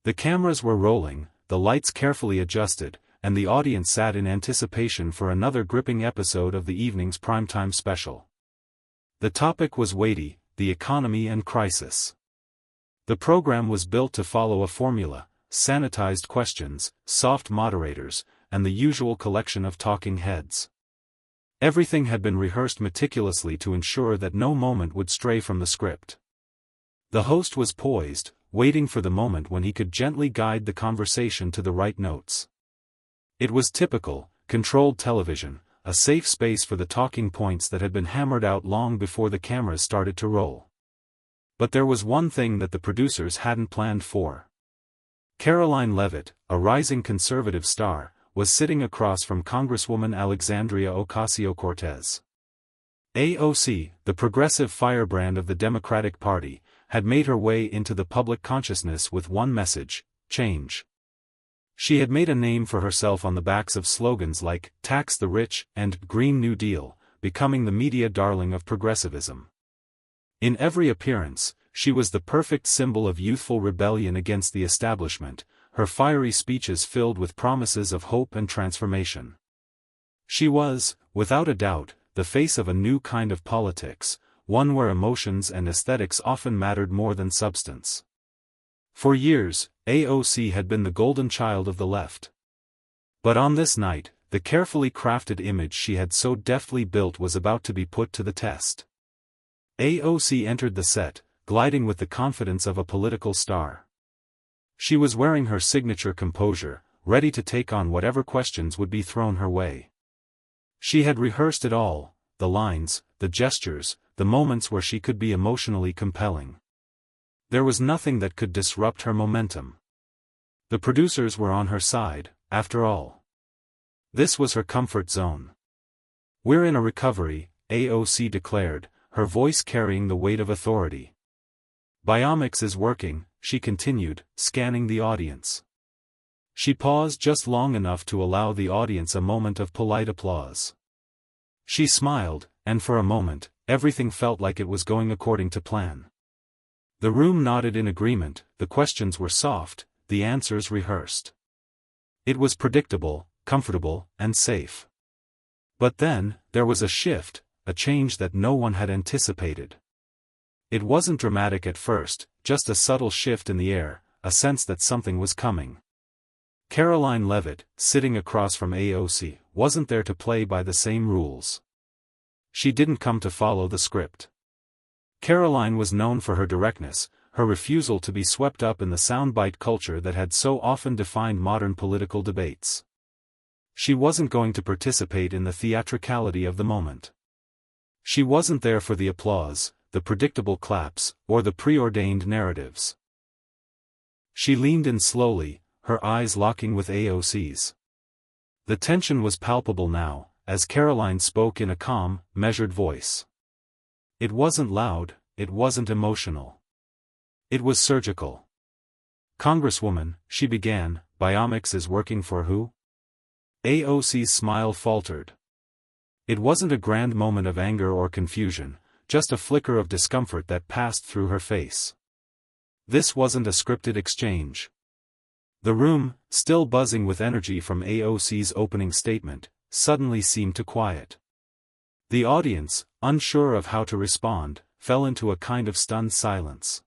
The cameras were rolling, the lights carefully adjusted, and the audience sat in anticipation for another gripping episode of the evening's primetime special. The topic was weighty: the economy and crisis. The program was built to follow a formula: sanitized questions, soft moderators, and the usual collection of talking heads. Everything had been rehearsed meticulously to ensure that no moment would stray from the script. The host was poised, waiting for the moment when he could gently guide the conversation to the right notes. It was typical, controlled television, a safe space for the talking points that had been hammered out long before the cameras started to roll. But there was one thing that the producers hadn't planned for. Karoline Leavitt, a rising conservative star, was sitting across from Congresswoman Alexandria Ocasio-Cortez. AOC, the progressive firebrand of the Democratic Party, had made her way into the public consciousness with one message: change. She had made a name for herself on the backs of slogans like "Tax the Rich" and "Green New Deal," becoming the media darling of progressivism. In every appearance, she was the perfect symbol of youthful rebellion against the establishment, her fiery speeches filled with promises of hope and transformation. She was, without a doubt, the face of a new kind of politics, one where emotions and aesthetics often mattered more than substance. For years, AOC had been the golden child of the left. But on this night, the carefully crafted image she had so deftly built was about to be put to the test. AOC entered the set, gliding with the confidence of a political star. She was wearing her signature composure, ready to take on whatever questions would be thrown her way. She had rehearsed it all: the lines, the gestures, the moments where she could be emotionally compelling. There was nothing that could disrupt her momentum. The producers were on her side, after all. This was her comfort zone. "We're in a recovery," AOC declared, her voice carrying the weight of authority. "Biomics is working," she continued, scanning the audience. She paused just long enough to allow the audience a moment of polite applause. She smiled, and for a moment, everything felt like it was going according to plan. The room nodded in agreement, the questions were soft, the answers rehearsed. It was predictable, comfortable, and safe. But then, there was a shift, a change that no one had anticipated. It wasn't dramatic at first, just a subtle shift in the air, a sense that something was coming. Karoline Leavitt, sitting across from AOC, wasn't there to play by the same rules. She didn't come to follow the script. Karoline was known for her directness, her refusal to be swept up in the soundbite culture that had so often defined modern political debates. She wasn't going to participate in the theatricality of the moment. She wasn't there for the applause, the predictable claps, or the preordained narratives. She leaned in slowly, her eyes locking with AOC's. The tension was palpable now, as Karoline spoke in a calm, measured voice. It wasn't loud, it wasn't emotional. It was surgical. "Congresswoman," she began, "Biomics is working for who?" AOC's smile faltered. It wasn't a grand moment of anger or confusion, just a flicker of discomfort that passed through her face. This wasn't a scripted exchange. The room, still buzzing with energy from AOC's opening statement, suddenly seemed to quiet. The audience, unsure of how to respond, fell into a kind of stunned silence.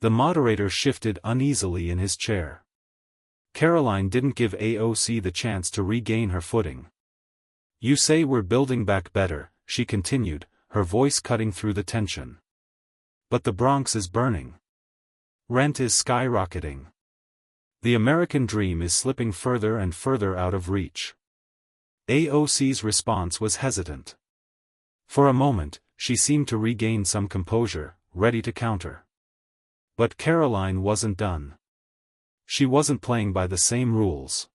The moderator shifted uneasily in his chair. Karoline didn't give AOC the chance to regain her footing. "You say we're building back better," she continued, her voice cutting through the tension. "But the Bronx is burning. Rent is skyrocketing. The American dream is slipping further and further out of reach." AOC's response was hesitant. For a moment, she seemed to regain some composure, ready to counter. But Karoline wasn't done. She wasn't playing by the same rules.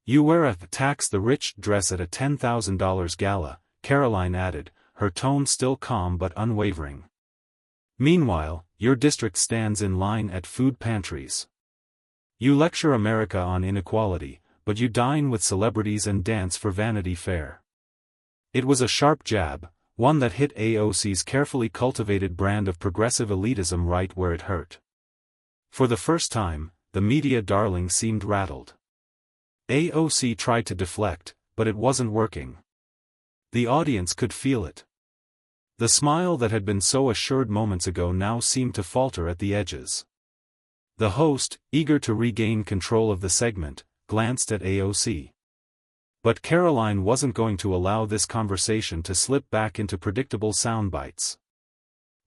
"You wear a tax the rich dress at a $10,000 gala," Karoline added, her tone still calm but unwavering. "Meanwhile, your district stands in line at food pantries. You lecture America on inequality, but you dine with celebrities and dance for Vanity Fair." It was a sharp jab, one that hit AOC's carefully cultivated brand of progressive elitism right where it hurt. For the first time, the media darling seemed rattled. AOC tried to deflect, but it wasn't working. The audience could feel it. The smile that had been so assured moments ago now seemed to falter at the edges. The host, eager to regain control of the segment, glanced at AOC. But Karoline wasn't going to allow this conversation to slip back into predictable soundbites.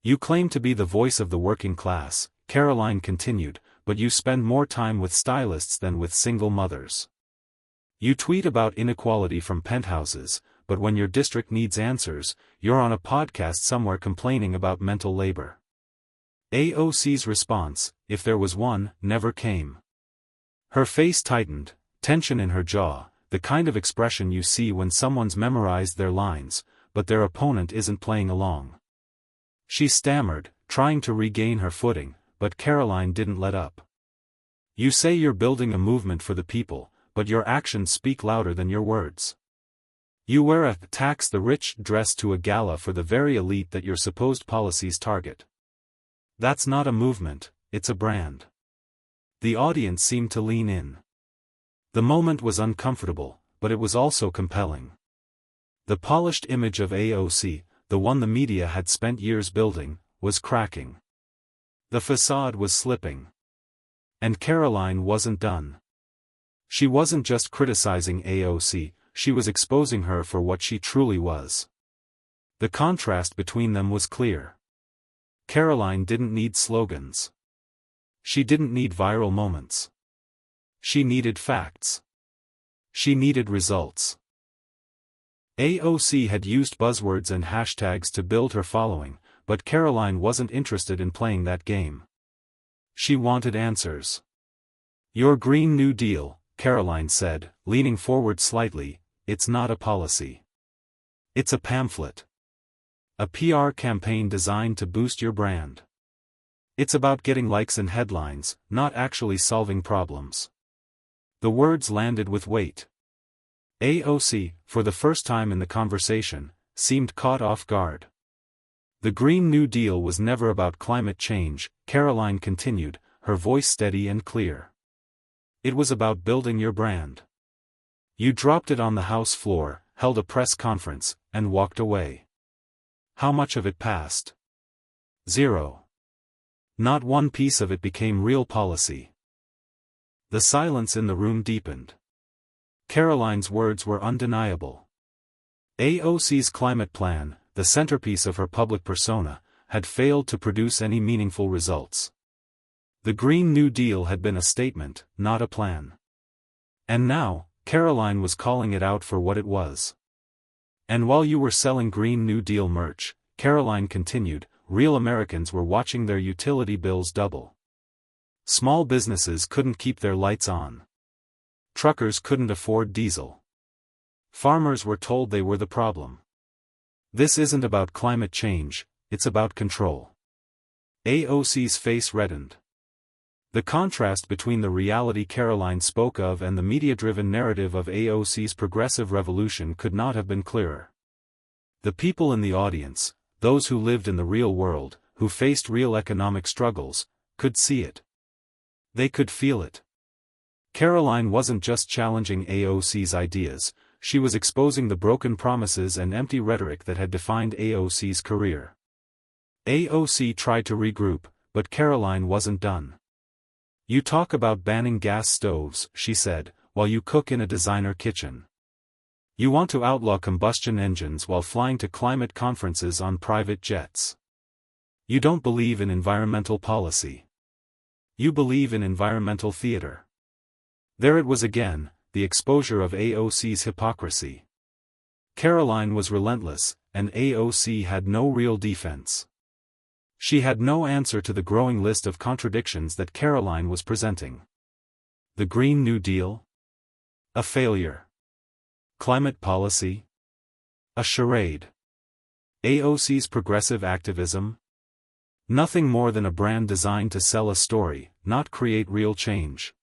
"You claim to be the voice of the working class," Karoline continued, "but you spend more time with stylists than with single mothers. You tweet about inequality from penthouses, but when your district needs answers, you're on a podcast somewhere complaining about mental labor." AOC's response, if there was one, never came. Her face tightened, tension in her jaw, the kind of expression you see when someone's memorized their lines, but their opponent isn't playing along. She stammered, trying to regain her footing, but Karoline didn't let up. "You say you're building a movement for the people, but your actions speak louder than your words. You wear a tax the rich dress to a gala for the very elite that your supposed policies target. That's not a movement, it's a brand." The audience seemed to lean in. The moment was uncomfortable, but it was also compelling. The polished image of AOC, the one the media had spent years building, was cracking. The facade was slipping. And Karoline wasn't done. She wasn't just criticizing AOC, she was exposing her for what she truly was. The contrast between them was clear. Karoline didn't need slogans. She didn't need viral moments. She needed facts. She needed results. AOC had used buzzwords and hashtags to build her following, but Karoline wasn't interested in playing that game. She wanted answers. "Your Green New Deal," Karoline said, leaning forward slightly, "it's not a policy. It's a pamphlet. A PR campaign designed to boost your brand. It's about getting likes and headlines, not actually solving problems." The words landed with weight. AOC, for the first time in the conversation, seemed caught off guard. "The Green New Deal was never about climate change," Karoline continued, her voice steady and clear. "It was about building your brand. You dropped it on the House floor, held a press conference, and walked away. How much of it passed? Zero. Not one piece of it became real policy." The silence in the room deepened. Karoline's words were undeniable. AOC's climate plan, the centerpiece of her public persona, had failed to produce any meaningful results. The Green New Deal had been a statement, not a plan. And now, Karoline was calling it out for what it was. "And while you were selling Green New Deal merch," Karoline continued, "real Americans were watching their utility bills double. Small businesses couldn't keep their lights on. Truckers couldn't afford diesel. Farmers were told they were the problem. This isn't about climate change, it's about control." AOC's face reddened. The contrast between the reality Karoline spoke of and the media-driven narrative of AOC's progressive revolution could not have been clearer. The people in the audience, those who lived in the real world, who faced real economic struggles, could see it. They could feel it. Karoline wasn't just challenging AOC's ideas, she was exposing the broken promises and empty rhetoric that had defined AOC's career. AOC tried to regroup, but Karoline wasn't done. "You talk about banning gas stoves," she said, "while you cook in a designer kitchen. You want to outlaw combustion engines while flying to climate conferences on private jets. You don't believe in environmental policy. You believe in environmental theater." There it was again, the exposure of AOC's hypocrisy. Karoline was relentless, and AOC had no real defense. She had no answer to the growing list of contradictions that Karoline was presenting. The Green New Deal? A failure. Climate policy? A charade. AOC's progressive activism? Nothing more than a brand designed to sell a story, not create real change.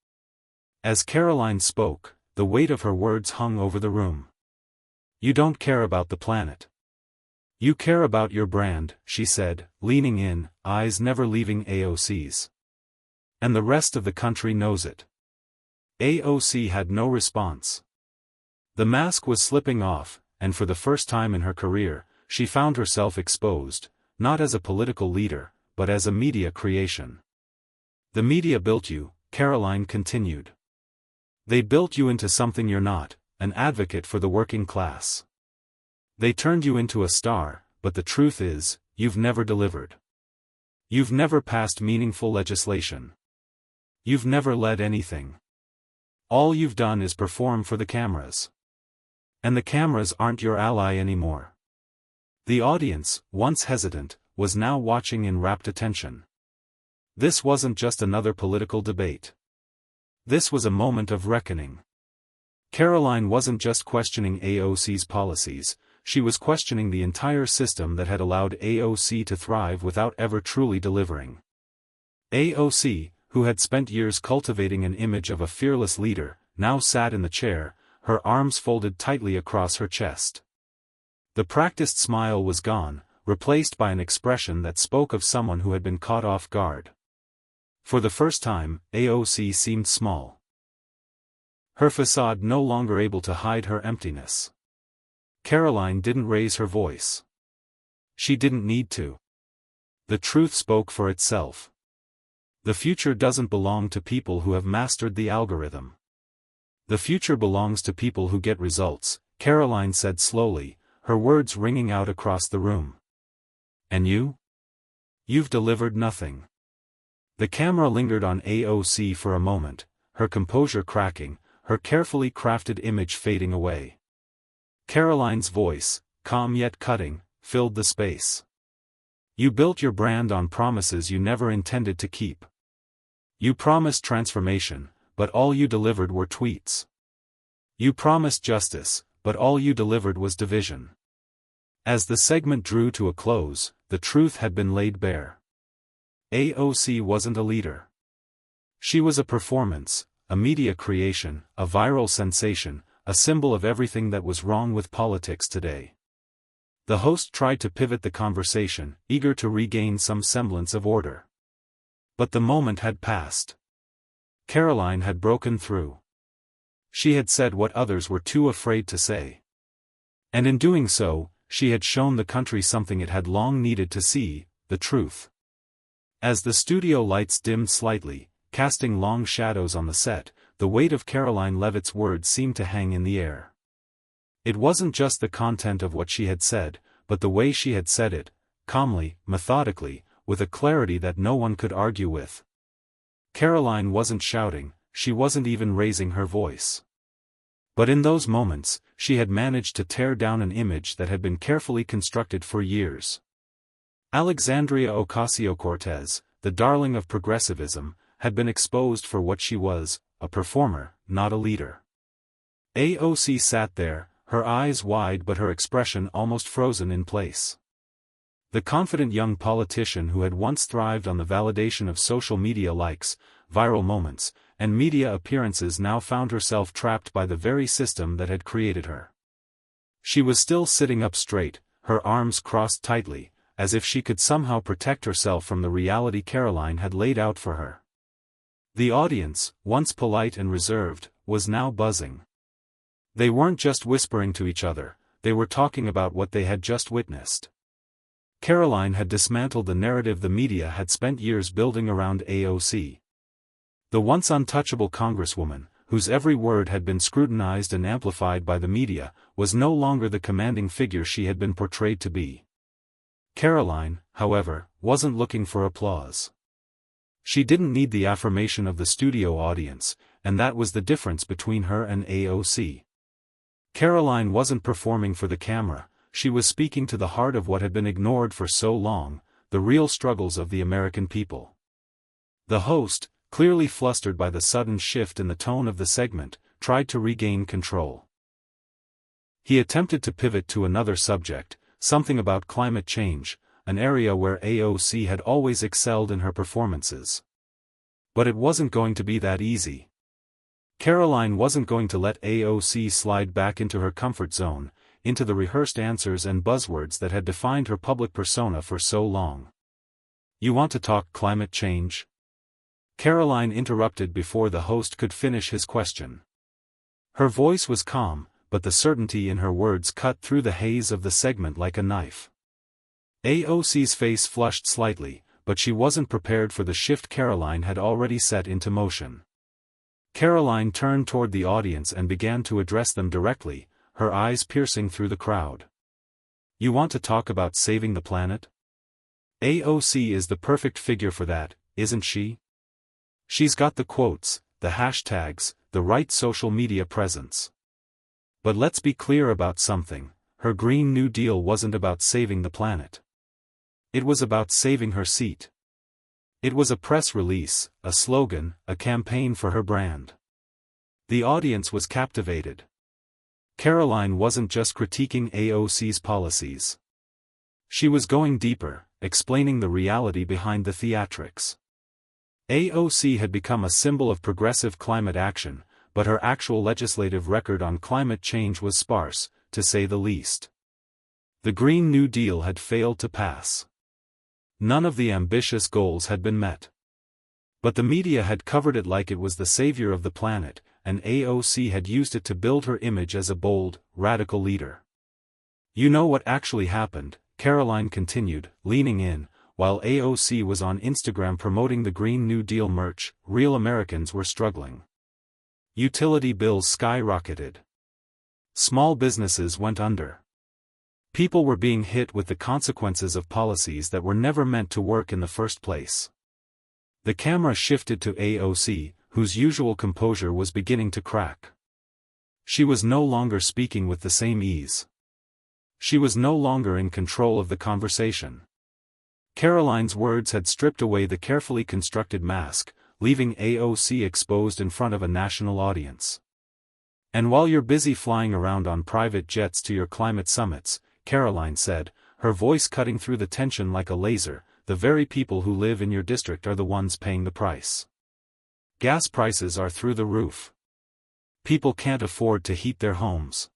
As Karoline spoke, the weight of her words hung over the room. "You don't care about the planet. You care about your brand," she said, leaning in, eyes never leaving AOC's. And the rest of the country knows it. AOC had no response. The mask was slipping off, and for the first time in her career, she found herself exposed, not as a political leader, but as a media creation. The media built you, Karoline continued. They built you into something you're not, an advocate for the working class. They turned you into a star, but the truth is, you've never delivered. You've never passed meaningful legislation. You've never led anything. All you've done is perform for the cameras. And the cameras aren't your ally anymore. The audience, once hesitant, was now watching in rapt attention. This wasn't just another political debate. This was a moment of reckoning. Karoline wasn't just questioning AOC's policies, she was questioning the entire system that had allowed AOC to thrive without ever truly delivering. AOC, who had spent years cultivating an image of a fearless leader, now sat in the chair, her arms folded tightly across her chest. The practiced smile was gone, replaced by an expression that spoke of someone who had been caught off guard. For the first time, AOC seemed small. Her facade no longer able to hide her emptiness. Karoline didn't raise her voice. She didn't need to. The truth spoke for itself. The future doesn't belong to people who have mastered the algorithm. The future belongs to people who get results, Karoline said slowly, her words ringing out across the room. And you? You've delivered nothing. The camera lingered on AOC for a moment, her composure cracking, her carefully crafted image fading away. Karoline's voice, calm yet cutting, filled the space. You built your brand on promises you never intended to keep. You promised transformation, but all you delivered were tweets. You promised justice, but all you delivered was division. As the segment drew to a close, the truth had been laid bare. AOC wasn't a leader. She was a performance, a media creation, a viral sensation, a symbol of everything that was wrong with politics today. The host tried to pivot the conversation, eager to regain some semblance of order. But the moment had passed. Karoline had broken through. She had said what others were too afraid to say. And in doing so, she had shown the country something it had long needed to see, the truth. As the studio lights dimmed slightly, casting long shadows on the set, the weight of Karoline Leavitt's words seemed to hang in the air. It wasn't just the content of what she had said, but the way she had said it, calmly, methodically, with a clarity that no one could argue with. Karoline wasn't shouting, she wasn't even raising her voice. But in those moments, she had managed to tear down an image that had been carefully constructed for years. Alexandria Ocasio-Cortez, the darling of progressivism, had been exposed for what she was, a performer, not a leader. AOC sat there, her eyes wide but her expression almost frozen in place. The confident young politician who had once thrived on the validation of social media likes, viral moments, and media appearances now found herself trapped by the very system that had created her. She was still sitting up straight, her arms crossed tightly, as if she could somehow protect herself from the reality Karoline had laid out for her. The audience, once polite and reserved, was now buzzing. They weren't just whispering to each other, they were talking about what they had just witnessed. Karoline had dismantled the narrative the media had spent years building around AOC. The once untouchable congresswoman, whose every word had been scrutinized and amplified by the media, was no longer the commanding figure she had been portrayed to be. Karoline, however, wasn't looking for applause. She didn't need the affirmation of the studio audience, and that was the difference between her and AOC. Karoline wasn't performing for the camera, she was speaking to the heart of what had been ignored for so long, the real struggles of the American people. The host, clearly flustered by the sudden shift in the tone of the segment, tried to regain control. He attempted to pivot to another subject, something about climate change, an area where AOC had always excelled in her performances. But it wasn't going to be that easy. Karoline wasn't going to let AOC slide back into her comfort zone, into the rehearsed answers and buzzwords that had defined her public persona for so long. "You want to talk climate change?" Karoline interrupted before the host could finish his question. Her voice was calm, but the certainty in her words cut through the haze of the segment like a knife. AOC's face flushed slightly, but she wasn't prepared for the shift Karoline had already set into motion. Karoline turned toward the audience and began to address them directly, her eyes piercing through the crowd. You want to talk about saving the planet? AOC is the perfect figure for that, isn't she? She's got the quotes, the hashtags, the right social media presence. But let's be clear about something, her Green New Deal wasn't about saving the planet. It was about saving her seat. It was a press release, a slogan, a campaign for her brand. The audience was captivated. Karoline wasn't just critiquing AOC's policies. She was going deeper, explaining the reality behind the theatrics. AOC had become a symbol of progressive climate action, but her actual legislative record on climate change was sparse, to say the least. The Green New Deal had failed to pass. None of the ambitious goals had been met. But the media had covered it like it was the savior of the planet, and AOC had used it to build her image as a bold, radical leader. You know what actually happened, Karoline continued, leaning in, while AOC was on Instagram promoting the Green New Deal merch, real Americans were struggling. Utility bills skyrocketed. Small businesses went under. People were being hit with the consequences of policies that were never meant to work in the first place. The camera shifted to AOC, whose usual composure was beginning to crack. She was no longer speaking with the same ease. She was no longer in control of the conversation. Karoline's words had stripped away the carefully constructed mask, leaving AOC exposed in front of a national audience. And while you're busy flying around on private jets to your climate summits, Karoline said, her voice cutting through the tension like a laser, the very people who live in your district are the ones paying the price. Gas prices are through the roof. People can't afford to heat their homes.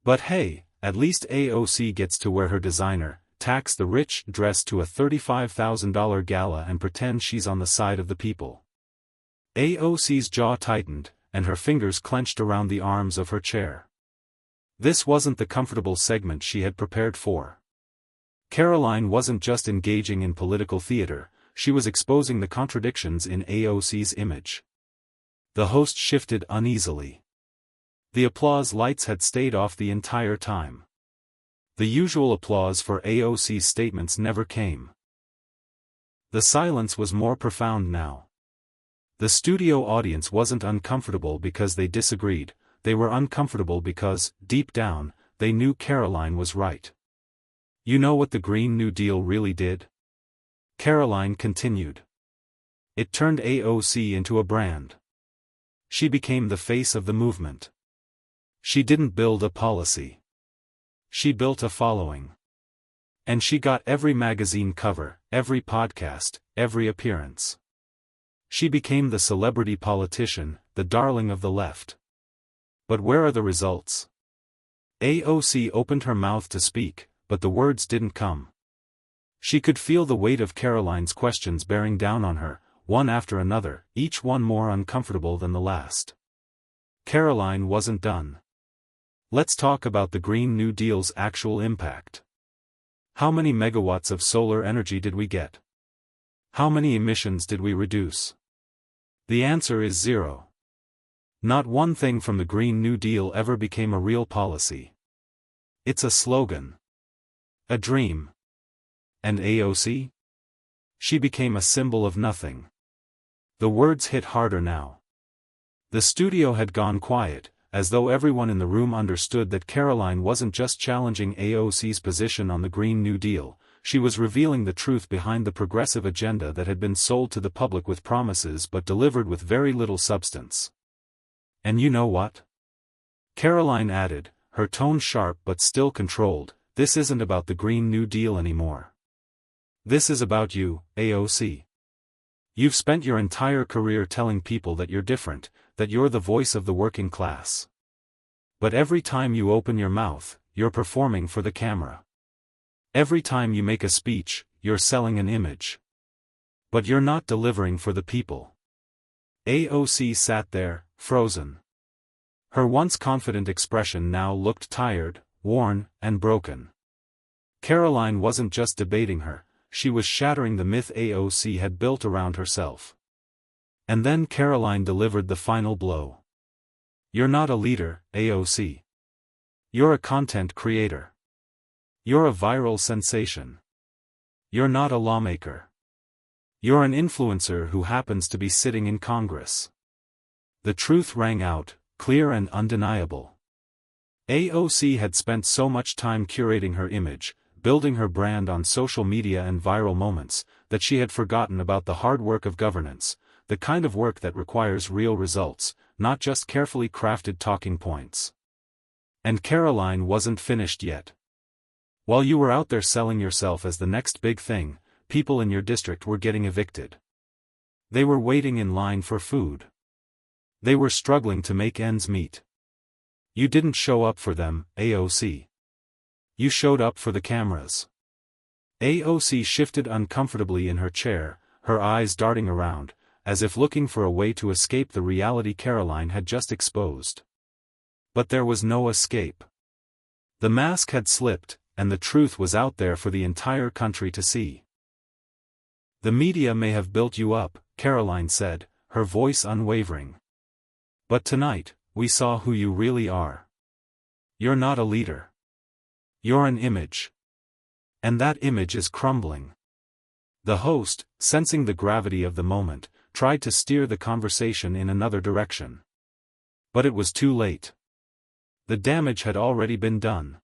But hey, at least AOC gets to wear her designer, tax the rich dress to a $35,000 gala and pretend she's on the side of the people. AOC's jaw tightened, and her fingers clenched around the arms of her chair. This wasn't the comfortable segment she had prepared for. Karoline wasn't just engaging in political theater, she was exposing the contradictions in AOC's image. The host shifted uneasily. The applause lights had stayed off the entire time. The usual applause for AOC's statements never came. The silence was more profound now. The studio audience wasn't uncomfortable because they disagreed, they were uncomfortable because, deep down, they knew Karoline was right. You know what the Green New Deal really did? Karoline continued. It turned AOC into a brand. She became the face of the movement. She didn't build a policy. She built a following. And she got every magazine cover, every podcast, every appearance. She became the celebrity politician, the darling of the left. But where are the results? AOC opened her mouth to speak, but the words didn't come. She could feel the weight of Karoline's questions bearing down on her, one after another, each one more uncomfortable than the last. Karoline wasn't done. Let's talk about the Green New Deal's actual impact. How many megawatts of solar energy did we get? How many emissions did we reduce? The answer is zero. Not one thing from the Green New Deal ever became a real policy. It's a slogan. A dream. And AOC? She became a symbol of nothing. The words hit harder now. The studio had gone quiet, as though everyone in the room understood that Karoline wasn't just challenging AOC's position on the Green New Deal, she was revealing the truth behind the progressive agenda that had been sold to the public with promises but delivered with very little substance. And you know what? Karoline added, her tone sharp but still controlled, this isn't about the Green New Deal anymore. This is about you, AOC. You've spent your entire career telling people that you're different, that you're the voice of the working class. But every time you open your mouth, you're performing for the camera. Every time you make a speech, you're selling an image. But you're not delivering for the people. AOC sat there, frozen. Her once confident expression now looked tired, worn, and broken. Karoline wasn't just debating her, she was shattering the myth AOC had built around herself. And then Karoline delivered the final blow. You're not a leader, AOC. You're a content creator. You're a viral sensation. You're not a lawmaker. You're an influencer who happens to be sitting in Congress. The truth rang out, clear and undeniable. AOC had spent so much time curating her image, building her brand on social media and viral moments, that she had forgotten about the hard work of governance, the kind of work that requires real results, not just carefully crafted talking points. And Karoline wasn't finished yet. While you were out there selling yourself as the next big thing, people in your district were getting evicted. They were waiting in line for food. They were struggling to make ends meet. You didn't show up for them, AOC. You showed up for the cameras. AOC shifted uncomfortably in her chair, her eyes darting around, as if looking for a way to escape the reality Karoline had just exposed. But there was no escape. The mask had slipped, and the truth was out there for the entire country to see. The media may have built you up, Karoline said, her voice unwavering. But tonight, we saw who you really are. You're not a leader. You're an image. And that image is crumbling. The host, sensing the gravity of the moment, tried to steer the conversation in another direction. But it was too late. The damage had already been done.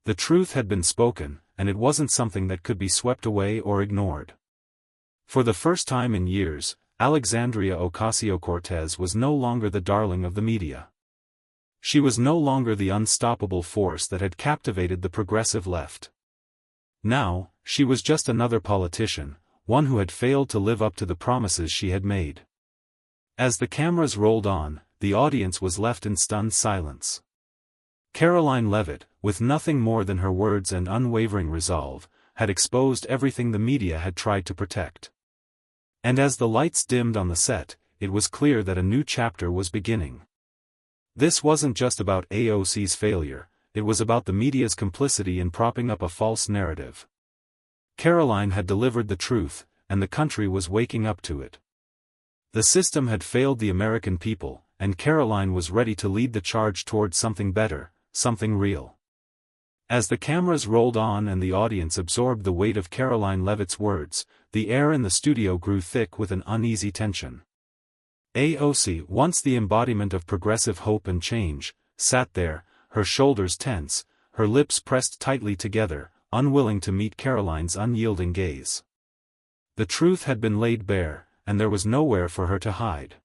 The truth had been spoken, and it wasn't something that could be swept away or ignored. For the first time in years, Alexandria Ocasio-Cortez was no longer the darling of the media. She was no longer the unstoppable force that had captivated the progressive left. Now, she was just another politician, one who had failed to live up to the promises she had made. As the cameras rolled on, the audience was left in stunned silence. Karoline Leavitt, with nothing more than her words and unwavering resolve, had exposed everything the media had tried to protect. And as the lights dimmed on the set, it was clear that a new chapter was beginning. This wasn't just about AOC's failure, it was about the media's complicity in propping up a false narrative. Karoline had delivered the truth, and the country was waking up to it. The system had failed the American people, and Karoline was ready to lead the charge towards something better, something real. As the cameras rolled on and the audience absorbed the weight of Karoline Leavitt's words, the air in the studio grew thick with an uneasy tension. AOC, once the embodiment of progressive hope and change, sat there, her shoulders tense, her lips pressed tightly together, unwilling to meet Karoline's unyielding gaze. The truth had been laid bare, and there was nowhere for her to hide.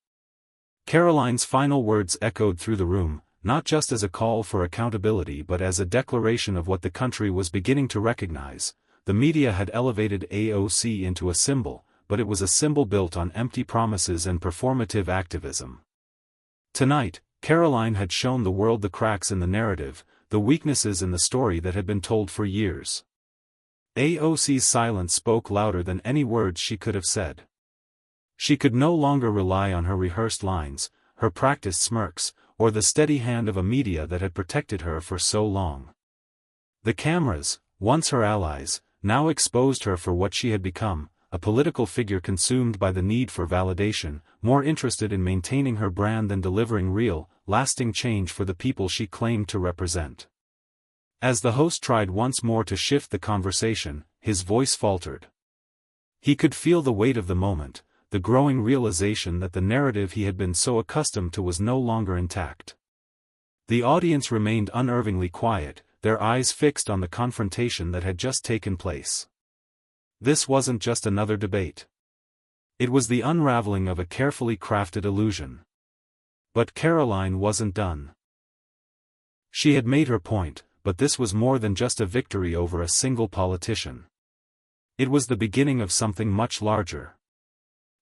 Karoline's final words echoed through the room, not just as a call for accountability but as a declaration of what the country was beginning to recognize. The media had elevated AOC into a symbol, but it was a symbol built on empty promises and performative activism. Tonight, Karoline had shown the world the cracks in the narrative, the weaknesses in the story that had been told for years. AOC's silence spoke louder than any words she could have said. She could no longer rely on her rehearsed lines, her practiced smirks, or the steady hand of a media that had protected her for so long. The cameras, once her allies, now exposed her for what she had become, a political figure consumed by the need for validation, more interested in maintaining her brand than delivering real, lasting change for the people she claimed to represent. As the host tried once more to shift the conversation, his voice faltered. He could feel the weight of the moment, the growing realization that the narrative he had been so accustomed to was no longer intact. The audience remained unnervingly quiet, their eyes fixed on the confrontation that had just taken place. This wasn't just another debate. It was the unraveling of a carefully crafted illusion. But Karoline wasn't done. She had made her point, but this was more than just a victory over a single politician. It was the beginning of something much larger.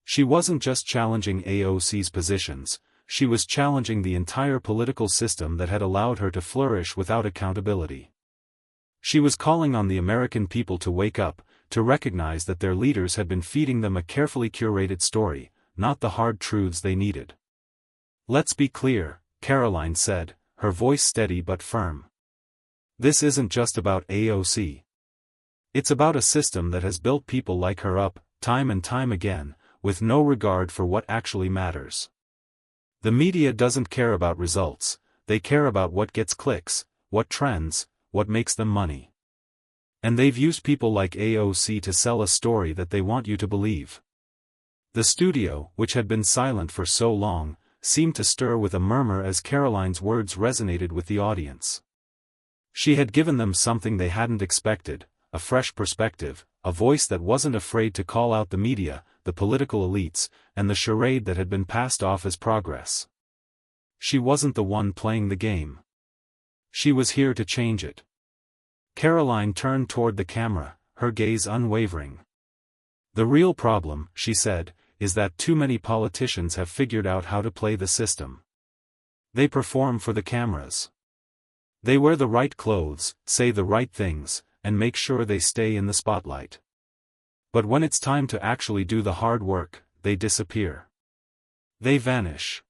She wasn't just challenging AOC's positions, she was challenging the entire political system that had allowed her to flourish without accountability. She was calling on the American people to wake up, to recognize that their leaders had been feeding them a carefully curated story, not the hard truths they needed. "Let's be clear," Karoline said, her voice steady but firm. "This isn't just about AOC. It's about a system that has built people like her up, time and time again, with no regard for what actually matters. The media doesn't care about results, they care about what gets clicks, what trends, what makes them money. And they've used people like AOC to sell a story that they want you to believe." The studio, which had been silent for so long, seemed to stir with a murmur as Karoline's words resonated with the audience. She had given them something they hadn't expected, a fresh perspective, a voice that wasn't afraid to call out the media, the political elites, and the charade that had been passed off as progress. She wasn't the one playing the game. She was here to change it. Karoline turned toward the camera, her gaze unwavering. "The real problem," she said, "is that too many politicians have figured out how to play the system. They perform for the cameras. They wear the right clothes, say the right things, and make sure they stay in the spotlight. But when it's time to actually do the hard work, they disappear. They vanish.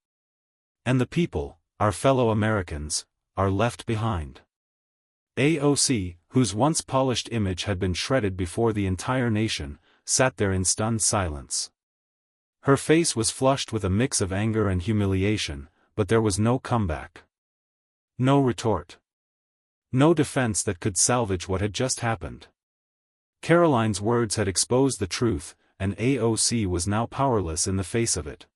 And the people, our fellow Americans, are left behind." AOC, whose once polished image had been shredded before the entire nation, sat there in stunned silence. Her face was flushed with a mix of anger and humiliation, but there was no comeback. No retort. No defense that could salvage what had just happened. Karoline's words had exposed the truth, and AOC was now powerless in the face of it.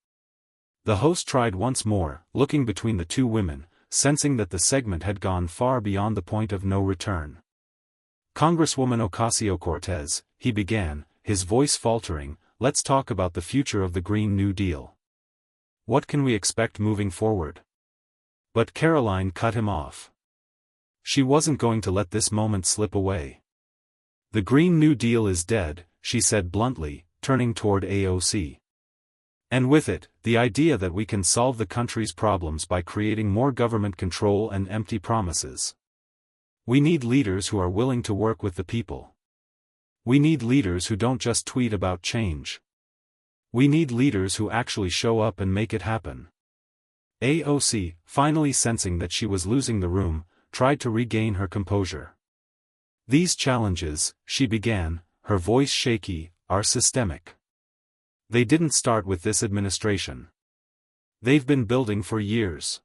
The host tried once more, looking between the two women, sensing that the segment had gone far beyond the point of no return. "Congresswoman Ocasio-Cortez," he began, his voice faltering, "let's talk about the future of the Green New Deal. What can we expect moving forward?" But Karoline cut him off. She wasn't going to let this moment slip away. "The Green New Deal is dead," she said bluntly, turning toward AOC. "And with it, the idea that we can solve the country's problems by creating more government control and empty promises. We need leaders who are willing to work with the people. We need leaders who don't just tweet about change. We need leaders who actually show up and make it happen." AOC, finally sensing that she was losing the room, tried to regain her composure. "These challenges," she began, her voice shaky, "are systemic. They didn't start with this administration. They've been building for years."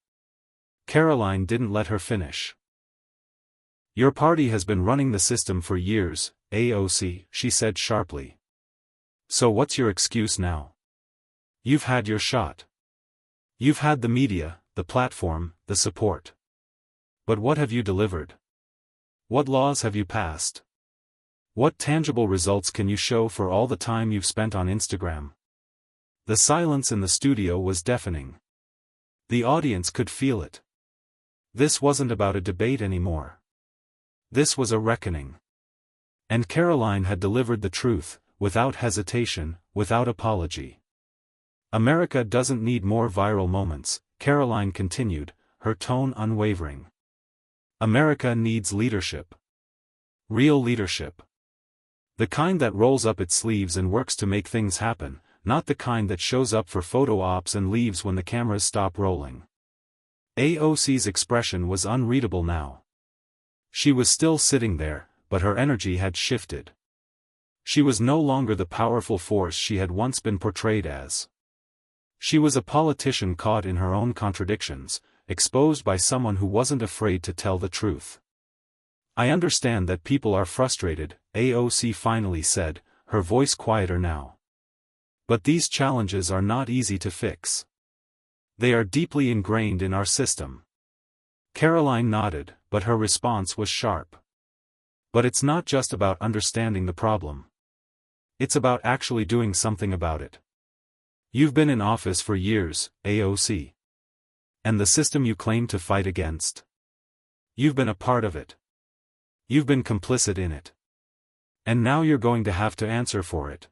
Karoline didn't let her finish. "Your party has been running the system for years, AOC," she said sharply. "So what's your excuse now? You've had your shot. You've had the media, the platform, the support. But what have you delivered? What laws have you passed? What tangible results can you show for all the time you've spent on Instagram?" The silence in the studio was deafening. The audience could feel it. This wasn't about a debate anymore. This was a reckoning. And Karoline had delivered the truth, without hesitation, without apology. "America doesn't need more viral moments," Karoline continued, her tone unwavering. "America needs leadership. Real leadership. The kind that rolls up its sleeves and works to make things happen, not the kind that shows up for photo ops and leaves when the cameras stop rolling." AOC's expression was unreadable now. She was still sitting there, but her energy had shifted. She was no longer the powerful force she had once been portrayed as. She was a politician caught in her own contradictions, exposed by someone who wasn't afraid to tell the truth. "I understand that people are frustrated," AOC finally said, her voice quieter now. "But these challenges are not easy to fix. They are deeply ingrained in our system." Karoline nodded, but her response was sharp. "But it's not just about understanding the problem. It's about actually doing something about it. You've been in office for years, AOC. And the system you claim to fight against? You've been a part of it. You've been complicit in it. And now you're going to have to answer for it."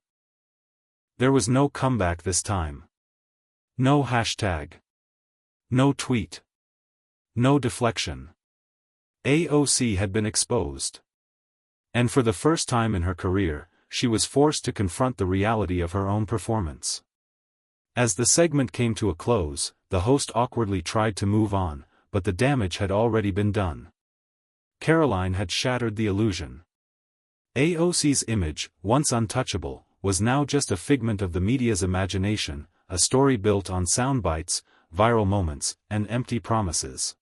There was no comeback this time. No hashtag. No tweet. No deflection. AOC had been exposed. And for the first time in her career, she was forced to confront the reality of her own performance. As the segment came to a close, the host awkwardly tried to move on, but the damage had already been done. Karoline had shattered the illusion. AOC's image, once untouchable, was now just a figment of the media's imagination, a story built on soundbites, viral moments, and empty promises.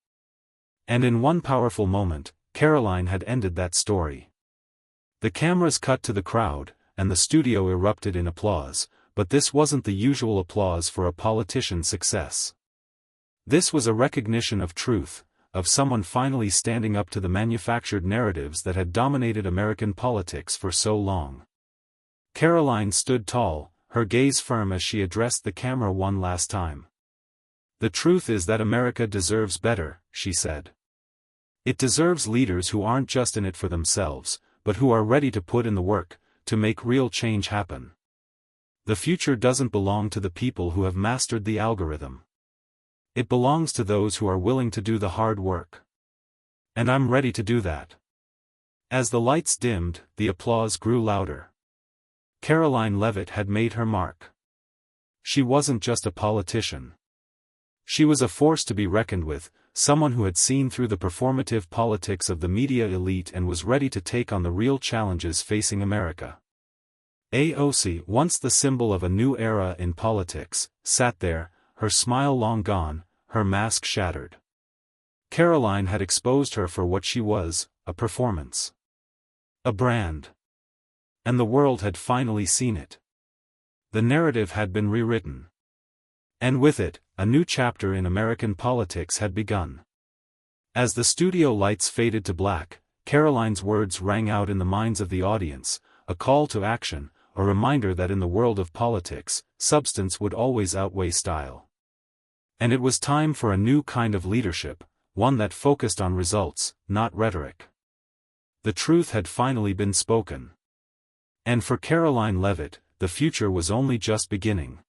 And in one powerful moment, Karoline had ended that story. The cameras cut to the crowd, and the studio erupted in applause, but this wasn't the usual applause for a politician's success. This was a recognition of truth, of someone finally standing up to the manufactured narratives that had dominated American politics for so long. Karoline stood tall, her gaze firm as she addressed the camera one last time. "The truth is that America deserves better," she said. "It deserves leaders who aren't just in it for themselves, but who are ready to put in the work, to make real change happen. The future doesn't belong to the people who have mastered the algorithm. It belongs to those who are willing to do the hard work. And I'm ready to do that." As the lights dimmed, the applause grew louder. Karoline Leavitt had made her mark. She wasn't just a politician. She was a force to be reckoned with, someone who had seen through the performative politics of the media elite and was ready to take on the real challenges facing America. AOC, once the symbol of a new era in politics, sat there, her smile long gone, her mask shattered. Karoline had exposed her for what she was, a performance. A brand. And the world had finally seen it. The narrative had been rewritten. And with it, a new chapter in American politics had begun. As the studio lights faded to black, Karoline's words rang out in the minds of the audience, a call to action, a reminder that in the world of politics, substance would always outweigh style. And it was time for a new kind of leadership, one that focused on results, not rhetoric. The truth had finally been spoken. And for Karoline Leavitt, the future was only just beginning.